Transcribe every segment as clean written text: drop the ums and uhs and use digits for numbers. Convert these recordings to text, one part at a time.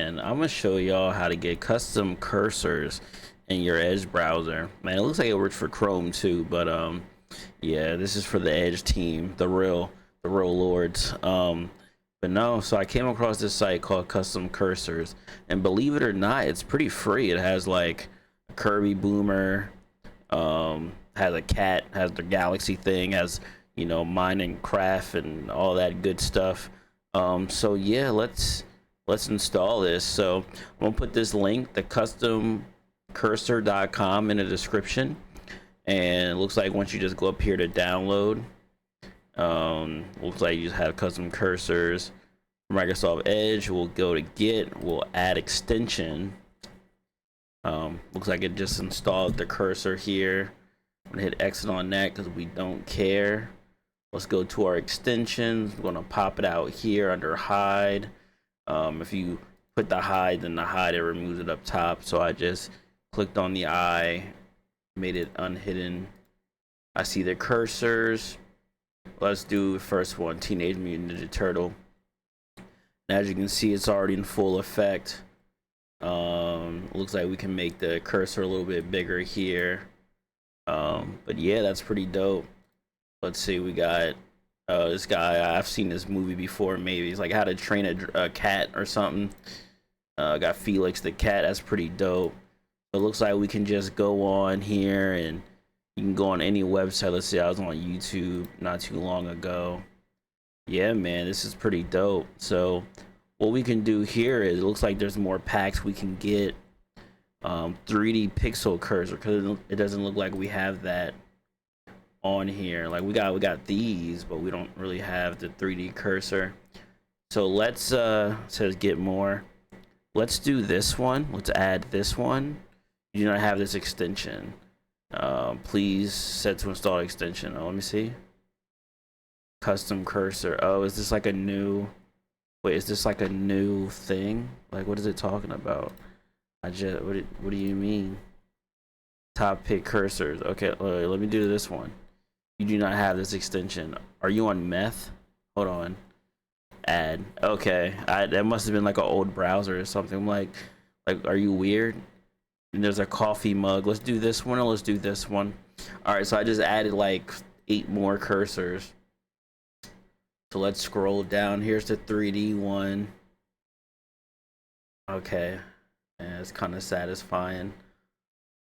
man, I'm gonna show y'all how to get custom cursors in your Edge browser. Man, it looks like it works for Chrome too, but yeah, this is for the Edge team, the real lords. But no, so I came across this site called Custom Cursors, and believe it or not, it's pretty free. It has like a Kirby Boomer, has a cat, has the galaxy thing, has, you know, mining craft and all that good stuff. So yeah, let's install this. So I'm gonna put this link, the customcursor.com, in the description. And it looks like once you just go up here to download, looks like you just have custom cursors. Microsoft Edge, we'll go to Get, we'll add extension. Looks like it just installed the cursor here. I'm gonna hit exit on that because we don't care. Let's go to our extensions. We're gonna pop it out here under hide. If you put the hide, then the hide, it removes it up top. So I just clicked on the eye, made it unhidden. I see the cursors. Let's do the first one, Teenage Mutant Ninja Turtle. And as you can see, it's already in full effect. Looks like we can make the cursor a little bit bigger here. But yeah, that's pretty dope. Let's see, we got this guy. I've seen this movie before. Maybe it's like How to Train a Cat or something. Got Felix the cat. That's pretty dope. It looks like we can just go on here and you can go on any website. Let's see, I was on YouTube not too long ago. Yeah, man, this is pretty dope. So what we can do here is, it looks like there's more packs we can get. 3D pixel cursor, because it doesn't look like we have that on here. Like we got these, but we don't really have the 3D cursor. So let's says get more. Let's do this one. Let's add this one. You do not have this extension. Please set to install extension. Oh, let me see. Custom cursor. Oh, is this like a new, wait, is this like a new thing? Like, what is it talking about? What do you mean? Top pick cursors. Okay, let me do this one. You do not have this extension. Are you on meth? Hold on. Add. Okay, that must have been like an old browser or something. I'm like, are you weird? And there's a coffee mug. Let's do this one, or let's do this one. All right, so I just added like 8 more cursors. So let's scroll down. Here's the 3D one. Okay, and it's kind of satisfying.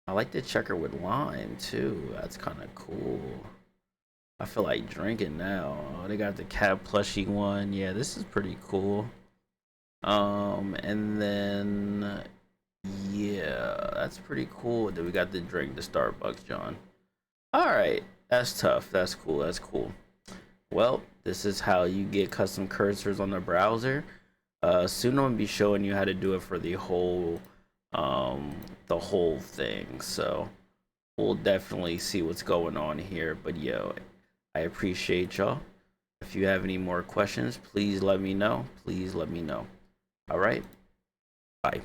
I like the checker with lime too. That's kind of cool. I feel like drinking now. Oh, they got the cat plushie one. Yeah, this is pretty cool. And then yeah, that's pretty cool. Then we got the drink, the Starbucks John. All right, that's tough. That's cool. That's cool. Well, this is how you get custom cursors on the browser. Soon I'm gonna be showing you how to do it for the whole thing. So we'll definitely see what's going on here. But yo, I appreciate y'all. If you have any more questions, please let me know. Please let me know. All right, bye.